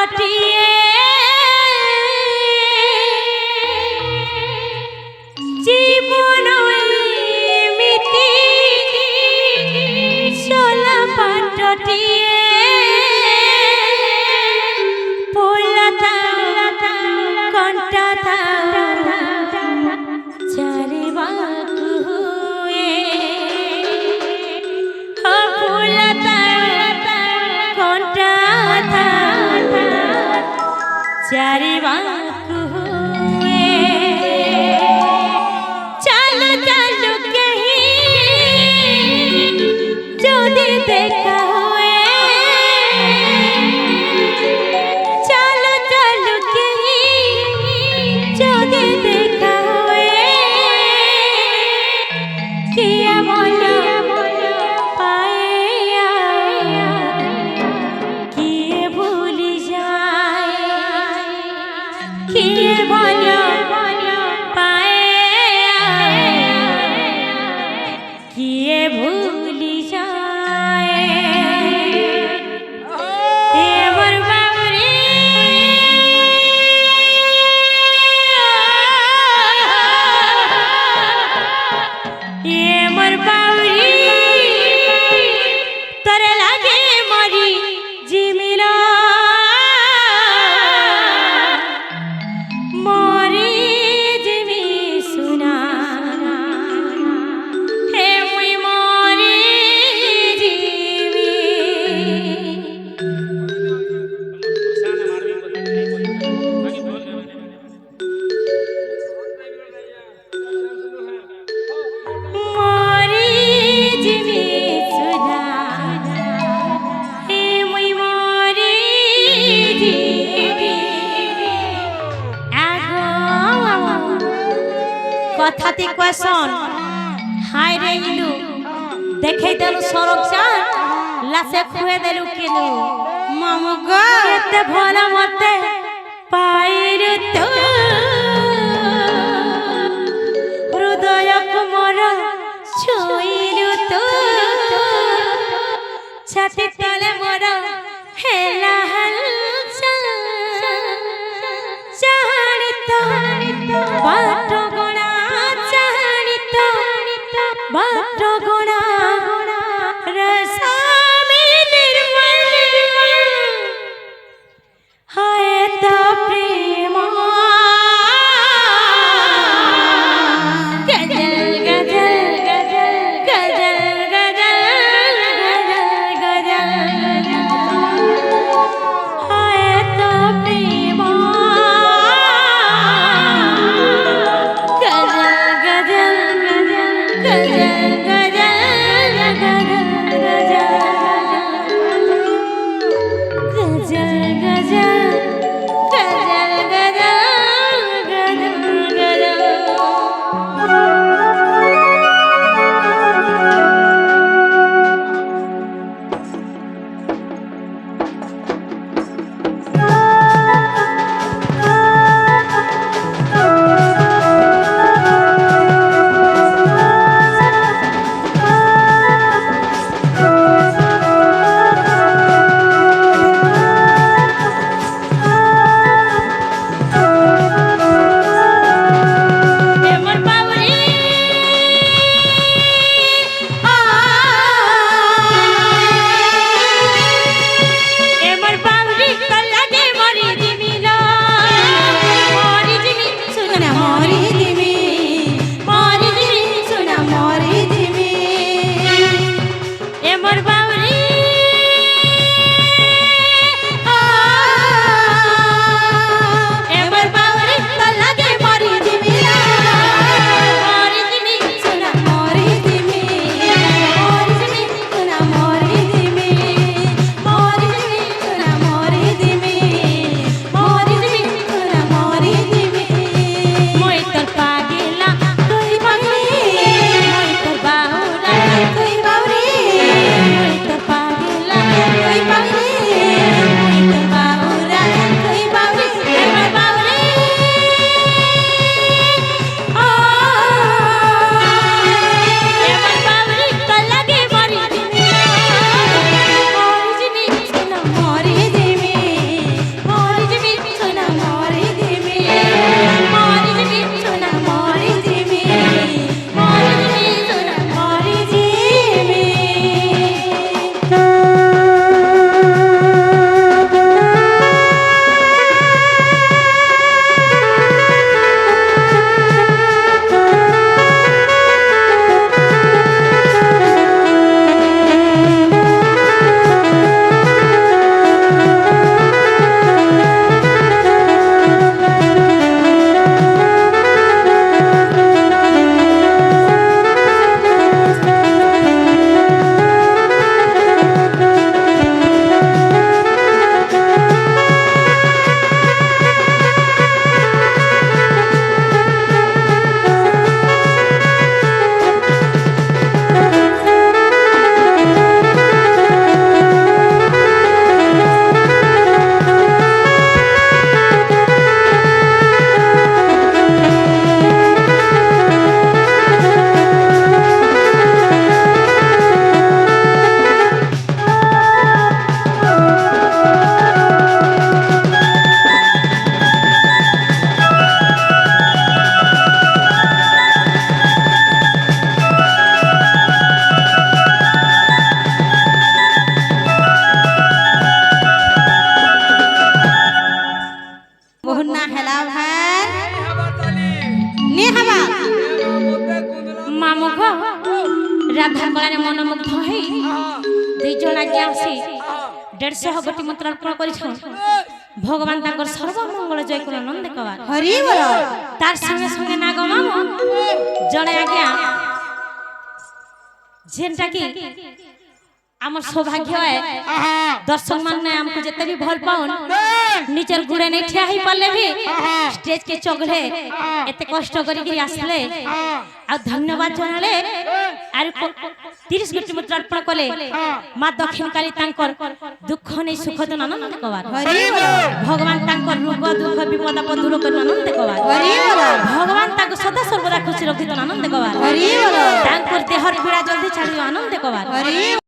পাটটিয়ে জীবন মিটি সোলা পাটটিয়ে পোলাতা কণ্টা চারে বাকু হুয়ে পোলাতা কণ্টা चारे बाकु हुए चलो चलो कहीं जो देखा हुए चलो चलो कहीं जो देखा हुए किया बोलो पाया किए भूल जाए किए बोलो पाए किए भूल जाए ए मोर बाबरी ये मोर बाबरी तोरे लागे मरी जिमिला কথাতে কোয়েশন হাই রে ইলু দেখাই দেলু সরক চান লাসে খুয়ে দেলু কেনু মামু গো এতে ভরা মতে পাইরে তো হৃদয়ক মোর ছুইলু তো ছাতি তলে মোর হেলা হালচা জানি তো বাট গোনা बात गुणा रसामी निर्मल हाय तो प्रेम गजल गजल गजल गजल गजल गजल 150 गोटी मंत्र अर्पण करिछन भगवान ताकर सर्वमंगल जय कर आनंद कबार हरि बोल तार संगे संगे नाग मामू जड़े आज्ञा जेनटा की आमर सौभाग्य है दर्शक मान हमको जिते भी भल पाउन निचर गुड़े नहीं ठिया ही पाले भी स्टेज के चगले एते कष्ट करी आसले आ धन्यवाद जनाले आर 30 गोटी मुद्रा अर्पण कले मां दक्षिण काली तांकर दुख नहीं सुख तो आनंद कबार भगवान तांकर रोग दुख विपद आप दूर कर आनंद कबार भगवान तांको सदा सर्वदा खुशी रखि तो आनंद कबार तांकर देहर पीड़ा जल्दी छाड़ी आनंद कबार